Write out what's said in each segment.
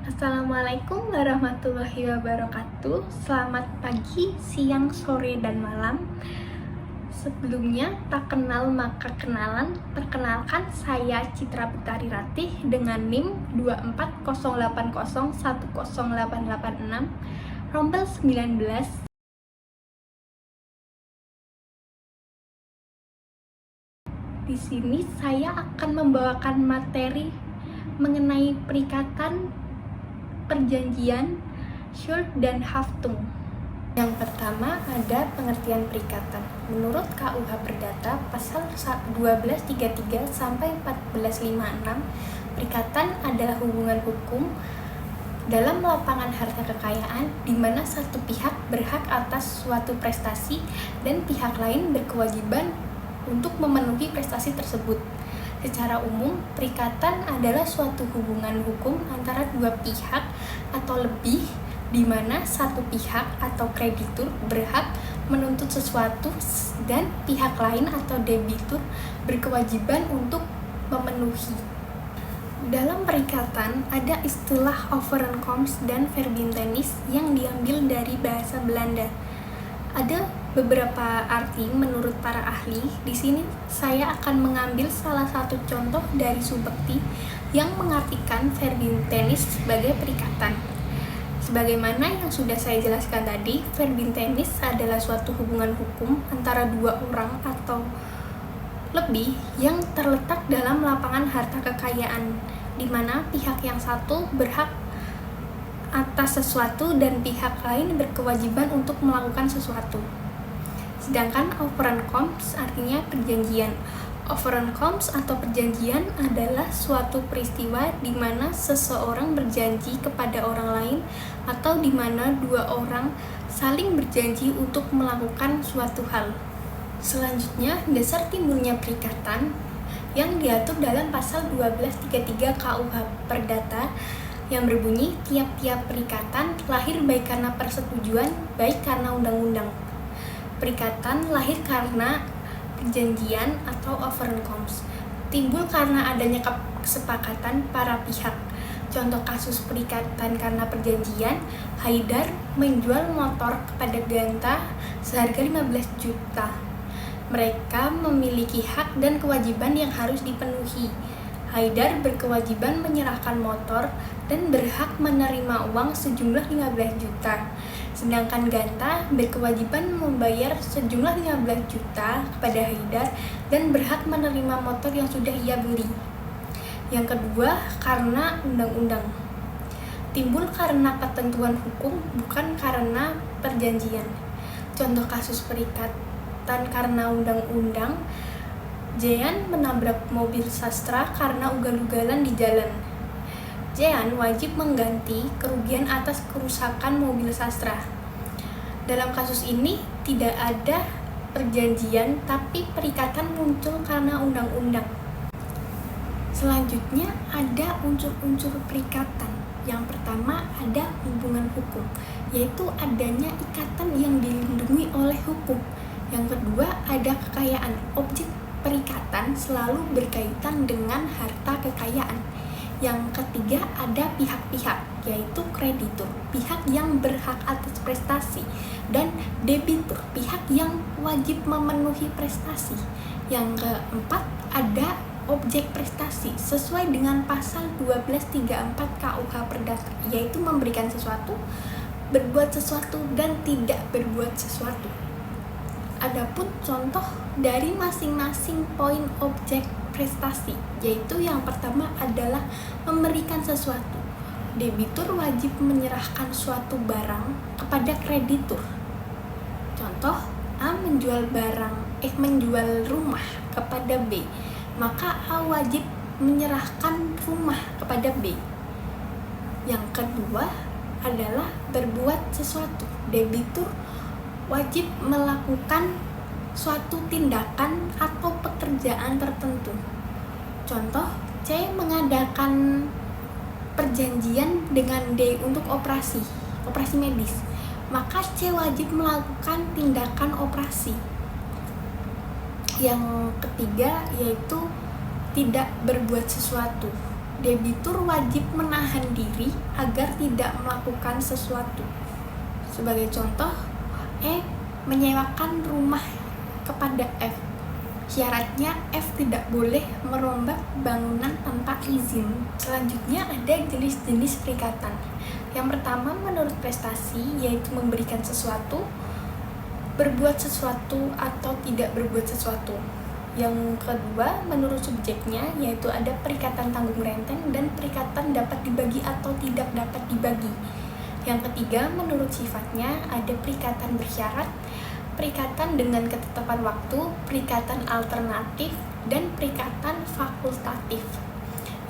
Assalamualaikum warahmatullahi wabarakatuh. Selamat pagi, siang, sore, dan malam. Sebelumnya, tak kenal maka kenalan. Perkenalkan, saya Citra Betari Ratih dengan NIM 24080108886 rombel 19. Di sini saya akan membawakan materi mengenai perikatan, perjanjian, Schuld dan Haftung. Yang pertama ada pengertian perikatan. Menurut KUH Perdata pasal 1233 sampai 1456, perikatan adalah hubungan hukum dalam lapangan harta kekayaan di mana satu pihak berhak atas suatu prestasi dan pihak lain berkewajiban untuk memenuhi prestasi tersebut. Secara umum, perikatan adalah suatu hubungan hukum antara dua pihak atau lebih di mana satu pihak atau kreditur berhak menuntut sesuatu dan pihak lain atau debitur berkewajiban untuk memenuhi. Dalam perikatan ada istilah overeenkomst dan verbintenis yang diambil dari bahasa Belanda. Ada beberapa arti menurut para ahli. Di sini saya akan mengambil salah satu contoh dari Subekti yang mengartikan verbintenis sebagai perikatan. Sebagaimana yang sudah saya jelaskan tadi, verbintenis adalah suatu hubungan hukum antara dua orang atau lebih yang terletak dalam lapangan harta kekayaan, di mana pihak yang satu berhak atas sesuatu dan pihak lain berkewajiban untuk melakukan sesuatu. Sedangkan overeenkomst artinya perjanjian. Overeenkomst atau perjanjian adalah suatu peristiwa di mana seseorang berjanji kepada orang lain atau di mana dua orang saling berjanji untuk melakukan suatu hal. Selanjutnya, dasar timbulnya perikatan yang diatur dalam pasal 1233 KUH Perdata yang berbunyi tiap-tiap perikatan lahir baik karena persetujuan, baik karena undang-undang. Perikatan lahir karena perjanjian atau overeenkomst, timbul karena adanya kesepakatan para pihak. Contoh kasus perikatan karena perjanjian, Haidar menjual motor kepada Ganta seharga 15 juta. Mereka memiliki hak dan kewajiban yang harus dipenuhi. Haidar berkewajiban menyerahkan motor dan berhak menerima uang sejumlah 15 juta. Sedangkan Ganta berkewajiban membayar sejumlah 15 juta kepada Haidar dan berhak menerima motor yang sudah ia beli. Yang kedua, karena undang-undang. Timbul karena ketentuan hukum, bukan karena perjanjian. Contoh kasus perikatan karena undang-undang, Jean menabrak mobil sastra karena ugal-ugalan di jalan. Jean wajib mengganti kerugian atas kerusakan mobil sastra. Dalam kasus ini tidak ada perjanjian, tapi perikatan muncul karena undang-undang. Selanjutnya ada unsur-unsur perikatan. Yang pertama ada hubungan hukum, yaitu adanya ikatan yang dilindungi oleh hukum. Yang kedua ada kekayaan. Objek perikatan selalu berkaitan dengan harta kekayaan. Yang ketiga ada pihak-pihak, yaitu kreditur, pihak yang berhak atas prestasi, dan debitur, pihak yang wajib memenuhi prestasi. Yang keempat ada objek prestasi sesuai dengan pasal 1234 KUH Perdata, yaitu memberikan sesuatu, berbuat sesuatu, dan tidak berbuat sesuatu. Adapun contoh dari masing-masing poin objek prestasi, yaitu yang pertama adalah memberikan sesuatu. Debitur wajib menyerahkan suatu barang kepada kreditur. Contoh, A menjual rumah kepada B, maka A wajib menyerahkan rumah kepada B. Yang kedua adalah berbuat sesuatu. Debitur wajib melakukan suatu tindakan atau pekerjaan tertentu. Contoh, C mengadakan perjanjian dengan D untuk operasi medis, maka C wajib melakukan tindakan operasi. Yang ketiga yaitu tidak berbuat sesuatu. Debitur wajib menahan diri agar tidak melakukan sesuatu. Sebagai contoh, E menyewakan rumah kepada F. Syaratnya F tidak boleh merombak bangunan tanpa izin. Selanjutnya ada jenis-jenis perikatan. Yang pertama menurut prestasi, yaitu memberikan sesuatu, berbuat sesuatu atau tidak berbuat sesuatu. Yang kedua menurut subjeknya, yaitu ada perikatan tanggung renteng dan perikatan dapat dibagi atau tidak dapat dibagi. Yang ketiga menurut sifatnya, ada perikatan bersyarat, perikatan dengan ketetapan waktu, perikatan alternatif, dan perikatan fakultatif.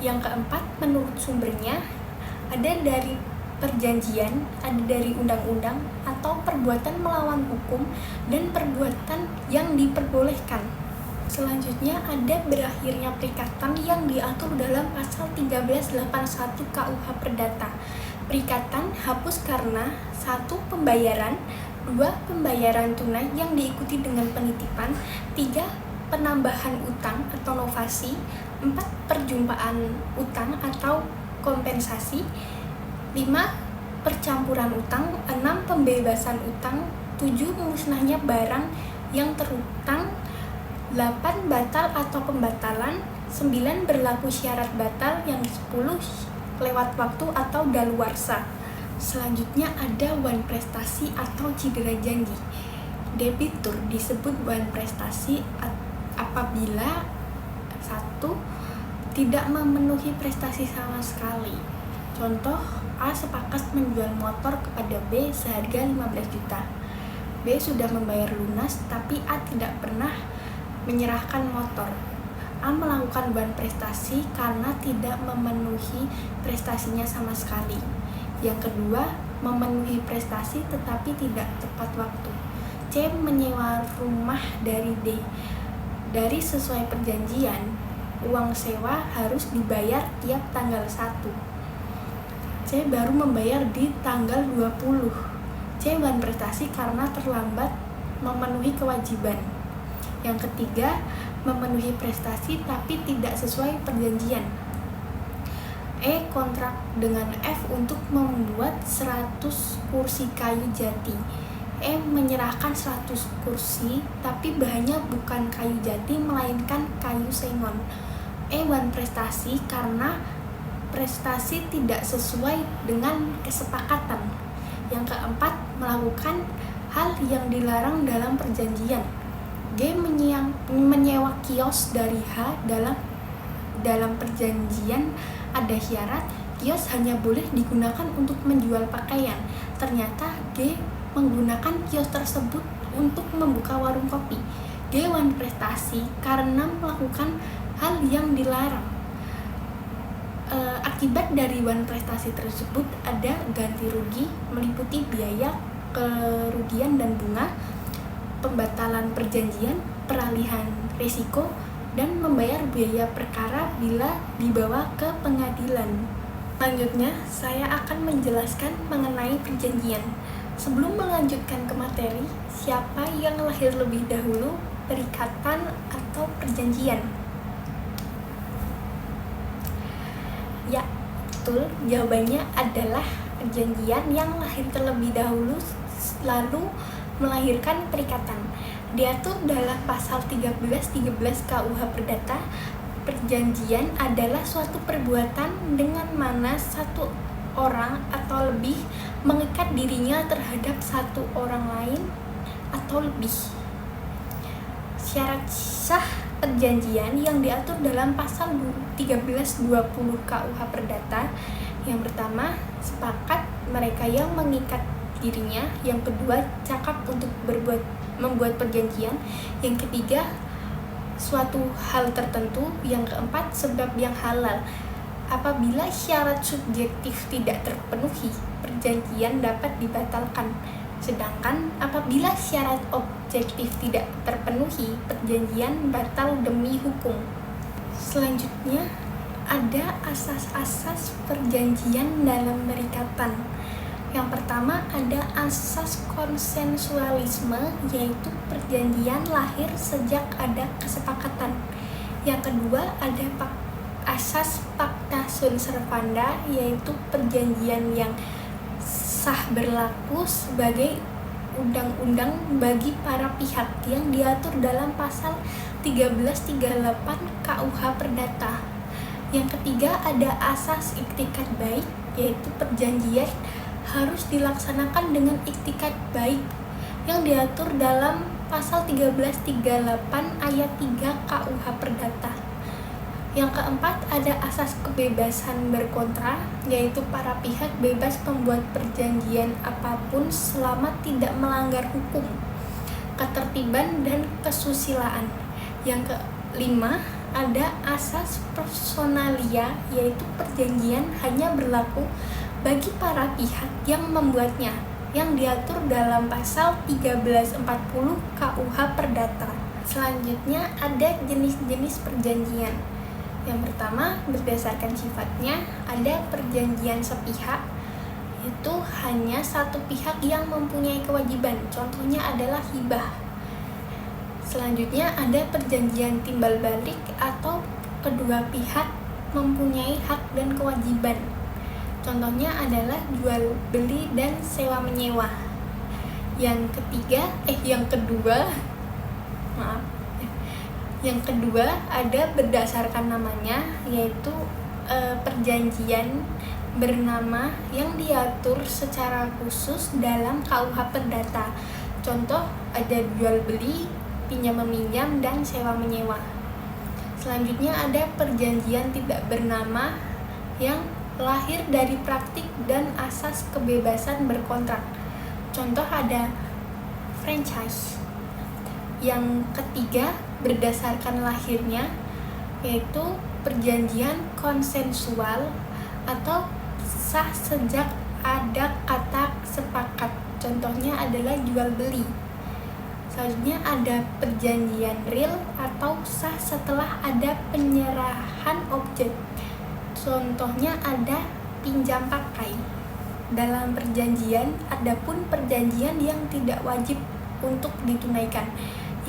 Yang keempat menurut sumbernya, ada dari perjanjian, ada dari undang-undang atau perbuatan melawan hukum, dan perbuatan yang diperbolehkan. Selanjutnya ada berakhirnya perikatan yang diatur dalam pasal 1381 KUH Perdata. Perikatan hapus karena 1. Pembayaran, 2. Pembayaran tunai yang diikuti dengan penitipan, 3. Penambahan utang atau novasi, 4. Perjumpaan utang atau kompensasi, 5. Percampuran utang, 6. Pembebasan utang, 7. Musnahnya barang yang terutang, 8. Batal atau pembatalan, 9. Berlaku syarat batal, yang 10. Lewat waktu atau daluarsa. Selanjutnya ada wan prestasi atau cedera janji. Debitur disebut wan prestasi apabila 1. Tidak memenuhi prestasi sama sekali. Contoh, A sepakat menjual motor kepada B seharga 15 juta. B sudah membayar lunas tapi A tidak pernah menyerahkan motor. A melakukan wan prestasi karena tidak memenuhi prestasinya sama sekali. Yang kedua, memenuhi prestasi tetapi tidak tepat waktu. C menyewa rumah dari D. Dari sesuai perjanjian, uang sewa harus dibayar tiap tanggal 1. C baru membayar di tanggal 20. C wan prestasi karena terlambat memenuhi kewajiban. Yang ketiga, memenuhi prestasi tapi tidak sesuai perjanjian. E kontrak dengan F untuk membuat 100 kursi kayu jati. E menyerahkan 100 kursi tapi bahannya bukan kayu jati melainkan kayu sengon. E wan prestasi karena prestasi tidak sesuai dengan kesepakatan. Yang keempat, melakukan hal yang dilarang dalam perjanjian. G menyewa kios dari H. Dalam perjanjian ada syarat kios hanya boleh digunakan untuk menjual pakaian. Ternyata G menggunakan kios tersebut untuk membuka warung kopi. G wan prestasi karena melakukan hal yang dilarang. Akibat dari wan prestasi tersebut ada ganti rugi meliputi biaya, kerugian dan bunga, pembatalan perjanjian, peralihan risiko, dan membayar biaya perkara bila dibawa ke pengadilan. Selanjutnya, saya akan menjelaskan mengenai perjanjian. Sebelum melanjutkan ke materi, siapa yang lahir lebih dahulu, perikatan atau perjanjian? Ya, betul. Jawabannya adalah perjanjian yang lahir terlebih dahulu lalu melahirkan perikatan. Diatur dalam pasal 1313 KUH Perdata. Perjanjian adalah suatu perbuatan dengan mana satu orang atau lebih mengikat dirinya terhadap satu orang lain atau lebih. Syarat sah perjanjian yang diatur dalam pasal 1320 KUH Perdata. Yang pertama, sepakat mereka yang mengikat dirinya. Yang kedua, cakap untuk membuat perjanjian. Yang ketiga, suatu hal tertentu. Yang keempat, sebab yang halal. Apabila syarat subjektif tidak terpenuhi, perjanjian dapat dibatalkan. Sedangkan apabila syarat objektif tidak terpenuhi, perjanjian batal demi hukum. Selanjutnya, ada asas-asas perjanjian dalam perikatan. Yang pertama ada asas konsensualisme, yaitu perjanjian lahir sejak ada kesepakatan. Yang kedua asas pacta sunt servanda, yaitu perjanjian yang sah berlaku sebagai undang-undang bagi para pihak yang diatur dalam pasal 1338 KUH Perdata. Yang ketiga ada asas iktikat baik, yaitu perjanjian harus dilaksanakan dengan iktikat baik yang diatur dalam pasal 1338 ayat 3 KUH Perdata. Yang keempat ada asas kebebasan berkontra, yaitu para pihak bebas membuat perjanjian apapun selama tidak melanggar hukum, ketertiban, dan kesusilaan. Yang kelima ada asas personalia, yaitu perjanjian hanya berlaku bagi para pihak yang membuatnya, yang diatur dalam pasal 1340 KUH Perdata. Selanjutnya ada jenis-jenis perjanjian. Yang pertama, berdasarkan sifatnya ada perjanjian sepihak, itu hanya satu pihak yang mempunyai kewajiban, contohnya adalah hibah. Selanjutnya ada perjanjian timbal balik atau kedua pihak mempunyai hak dan kewajiban, contohnya adalah jual beli dan sewa menyewa. Yang kedua ada berdasarkan namanya, yaitu perjanjian bernama yang diatur secara khusus dalam KUH Perdata. Contoh ada jual beli, pinjam meminjam, dan sewa menyewa. Selanjutnya ada perjanjian tidak bernama yang lahir dari praktik dan asas kebebasan berkontrak. Contoh ada franchise. Yang ketiga berdasarkan lahirnya, yaitu perjanjian konsensual atau sah sejak ada kata sepakat, contohnya adalah jual beli. Selanjutnya ada perjanjian real atau sah setelah ada penyerahan objek, contohnya ada pinjam pakai. Dalam perjanjian adapun perjanjian yang tidak wajib untuk ditunaikan.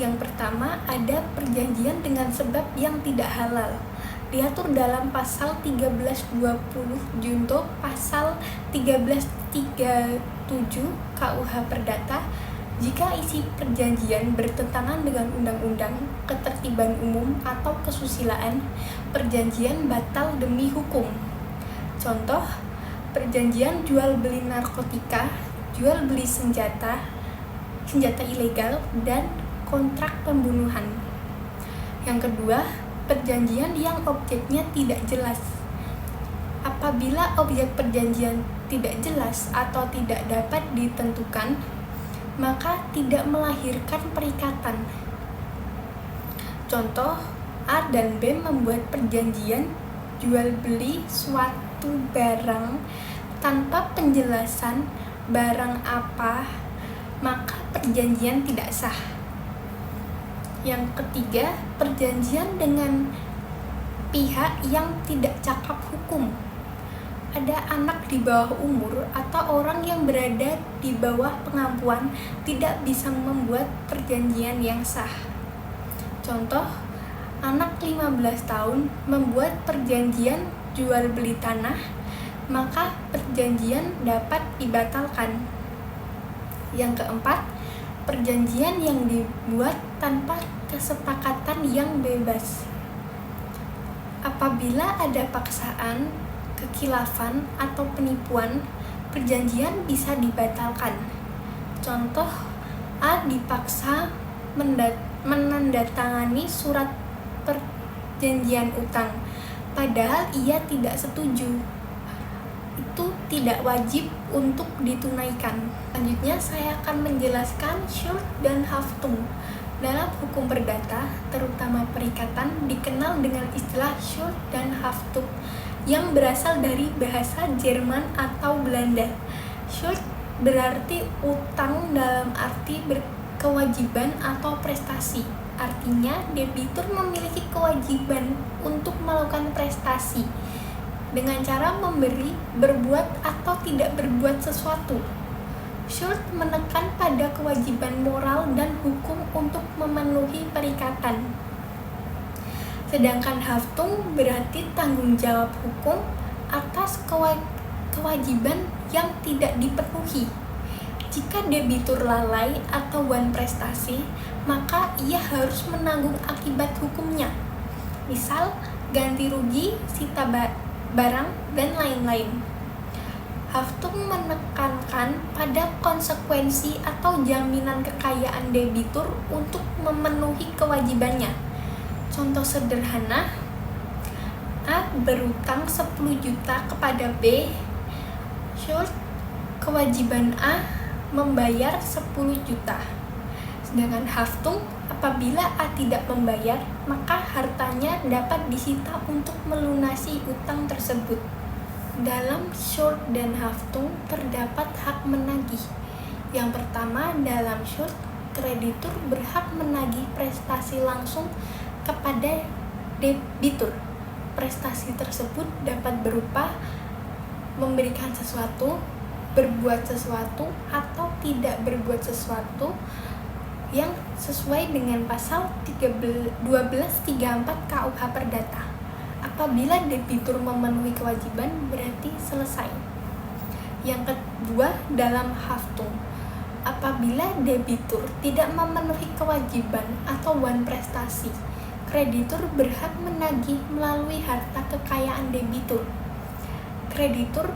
Yang pertama ada perjanjian dengan sebab yang tidak halal, diatur dalam pasal 1320 junto pasal 1337 KUH Perdata. Jika isi perjanjian bertentangan dengan undang-undang, ketertiban umum, atau kesusilaan, perjanjian batal demi hukum. Contoh, perjanjian jual beli narkotika, jual beli senjata ilegal, dan kontrak pembunuhan. Yang kedua, perjanjian yang objeknya tidak jelas. Apabila objek perjanjian tidak jelas atau tidak dapat ditentukan, maka tidak melahirkan perikatan. Contoh, A dan B membuat perjanjian jual beli suatu barang tanpa penjelasan barang apa, maka perjanjian tidak sah. Yang ketiga, perjanjian dengan pihak yang tidak cakap hukum. Ada anak di bawah umur atau orang yang berada di bawah pengampuan tidak bisa membuat perjanjian yang sah. Contoh, anak 15 tahun membuat perjanjian jual beli tanah, maka perjanjian dapat dibatalkan. Yang keempat, perjanjian yang dibuat tanpa kesepakatan yang bebas. Apabila ada paksaan, kekhilafan, atau penipuan, perjanjian bisa dibatalkan. Contoh, A dipaksa menandatangani surat perjanjian utang, padahal ia tidak setuju. Itu tidak wajib untuk ditunaikan. Selanjutnya saya akan menjelaskan shurt dan haftung. Dalam hukum perdata, terutama perikatan, dikenal dengan istilah shurt dan haftung yang berasal dari bahasa Jerman atau Belanda. Shurt berarti utang dalam arti berkewajiban atau prestasi. Artinya, debitur memiliki kewajiban untuk melakukan prestasi dengan cara memberi, berbuat, atau tidak berbuat sesuatu. Shurt menekan pada kewajiban moral dan hukum untuk memenuhi perikatan. Sedangkan haftung berarti tanggung jawab hukum atas kewajiban yang tidak dipenuhi. Jika debitur lalai atau wan prestasi, maka ia harus menanggung akibat hukumnya. Misal, ganti rugi, sita barang, dan lain-lain. Haftung menekankan pada konsekuensi atau jaminan kekayaan debitur untuk memenuhi kewajibannya. Contoh sederhana, A berutang 10 juta kepada B. Schuld, kewajiban A membayar 10 juta. Sedangkan haftung, apabila A tidak membayar, maka hartanya dapat disita untuk melunasi utang tersebut. Dalam schuld dan haftung terdapat hak menagih. Yang pertama, dalam schuld, kreditur berhak menagih prestasi langsung kepada debitur. Prestasi tersebut dapat berupa memberikan sesuatu, berbuat sesuatu, atau tidak berbuat sesuatu yang sesuai dengan pasal 1234 KUH Perdata. Apabila debitur memenuhi kewajiban, berarti selesai. Yang kedua, dalam haftung, apabila debitur tidak memenuhi kewajiban atau wan prestasi, kreditur berhak menagih melalui harta kekayaan debitur. Kreditur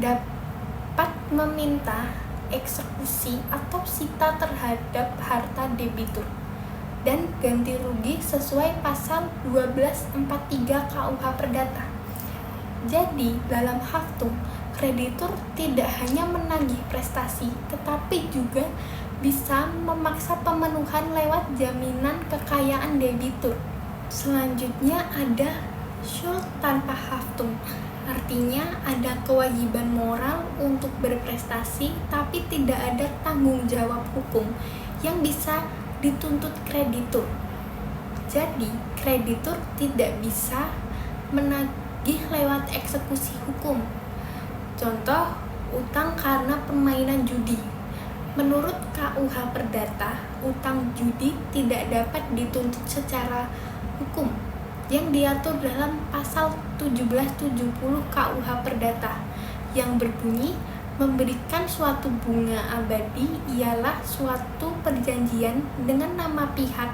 dapat meminta eksekusi atau sita terhadap harta debitur dan ganti rugi sesuai pasal 1243 KUH Perdata. Jadi, dalam haftung, kreditur tidak hanya menagih prestasi, tetapi juga bisa memaksa pemenuhan lewat jaminan kekayaan debitur. Selanjutnya ada schuld tanpa haftung. Artinya ada kewajiban moral untuk berprestasi tapi tidak ada tanggung jawab hukum yang bisa dituntut kreditur. Jadi, kreditur tidak bisa menagih lewat eksekusi hukum. Contoh, utang karena permainan judi. Menurut KUH Perdata, utang judi tidak dapat dituntut secara hukum yang diatur dalam pasal 1770 KUH Perdata yang berbunyi memberikan suatu bunga abadi ialah suatu perjanjian dengan nama pihak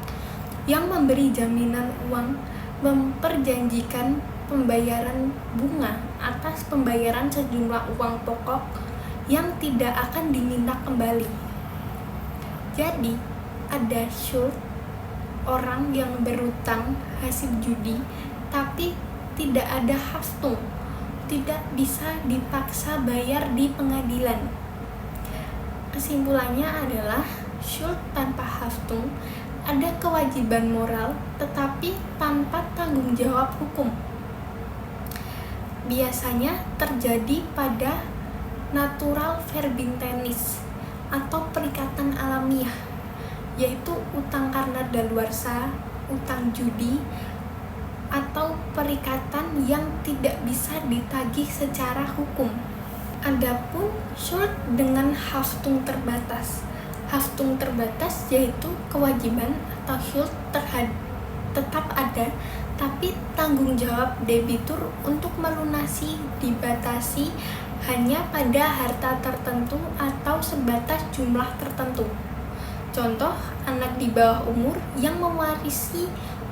yang memberi jaminan uang memperjanjikan pembayaran bunga atas pembayaran sejumlah uang pokok yang tidak akan diminta kembali. Jadi, ada schuld, orang yang berutang hasil judi, tapi tidak ada haftung, tidak bisa dipaksa bayar di pengadilan. Kesimpulannya adalah, schuld tanpa haftung ada kewajiban moral, tetapi tanpa tanggung jawab hukum. Biasanya terjadi pada natural verbintenis atau perikatan alamiah, yaitu utang karena daluarsa, utang judi, atau perikatan yang tidak bisa ditagih secara hukum. Adapun schuld dengan haftung terbatas. Haftung terbatas yaitu kewajiban atau schuld tetap ada, tapi tanggung jawab debitur untuk melunasi dibatasi hanya pada harta tertentu atau sebatas jumlah tertentu. Contoh, anak di bawah umur yang mewarisi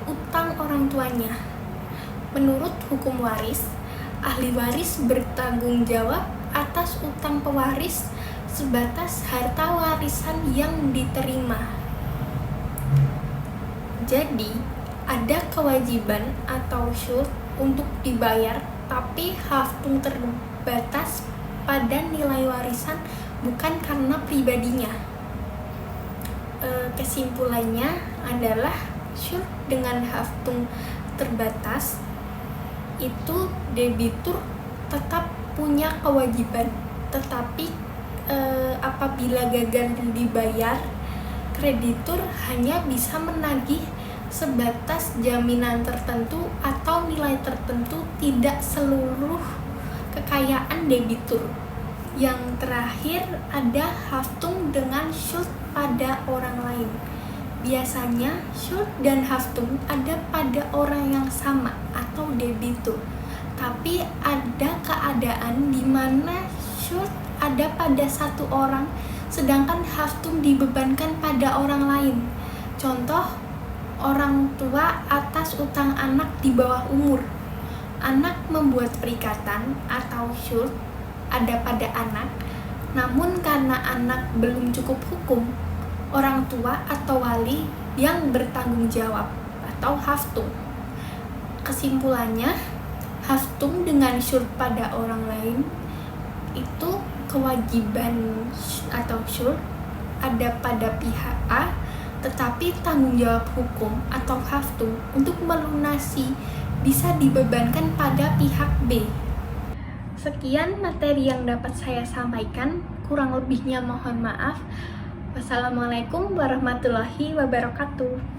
utang orang tuanya. Menurut hukum waris, ahli waris bertanggung jawab atas utang pewaris sebatas harta warisan yang diterima. Jadi, ada kewajiban atau schuld untuk dibayar, tapi haftung terbatas pada nilai warisan bukan karena pribadinya. Kesimpulannya adalah schuld dengan haftung terbatas itu debitur tetap punya kewajiban, tetapi apabila gagal dibayar, kreditur hanya bisa menagih sebatas jaminan tertentu atau nilai tertentu, tidak seluruh kekayaan debitur. Yang terakhir ada haftung dengan schuld pada orang lain. Biasanya Schuld dan Haftung ada pada orang yang sama atau debitur. Tapi ada keadaan di mana Schuld ada pada satu orang, sedangkan Haftung dibebankan pada orang lain. Contoh, orang tua atas utang anak di bawah umur. Anak membuat perikatan atau Schuld ada pada anak, namun karena anak belum cukup hukum, orang tua atau wali yang bertanggung jawab atau Haftung. Kesimpulannya, Haftung dengan Schuld pada orang lain itu kewajiban atau Schuld ada pada pihak A, tetapi tanggung jawab hukum atau Haftung untuk melunasi bisa dibebankan pada pihak B. Sekian materi yang dapat saya sampaikan, kurang lebihnya mohon maaf. Wassalamualaikum warahmatullahi wabarakatuh.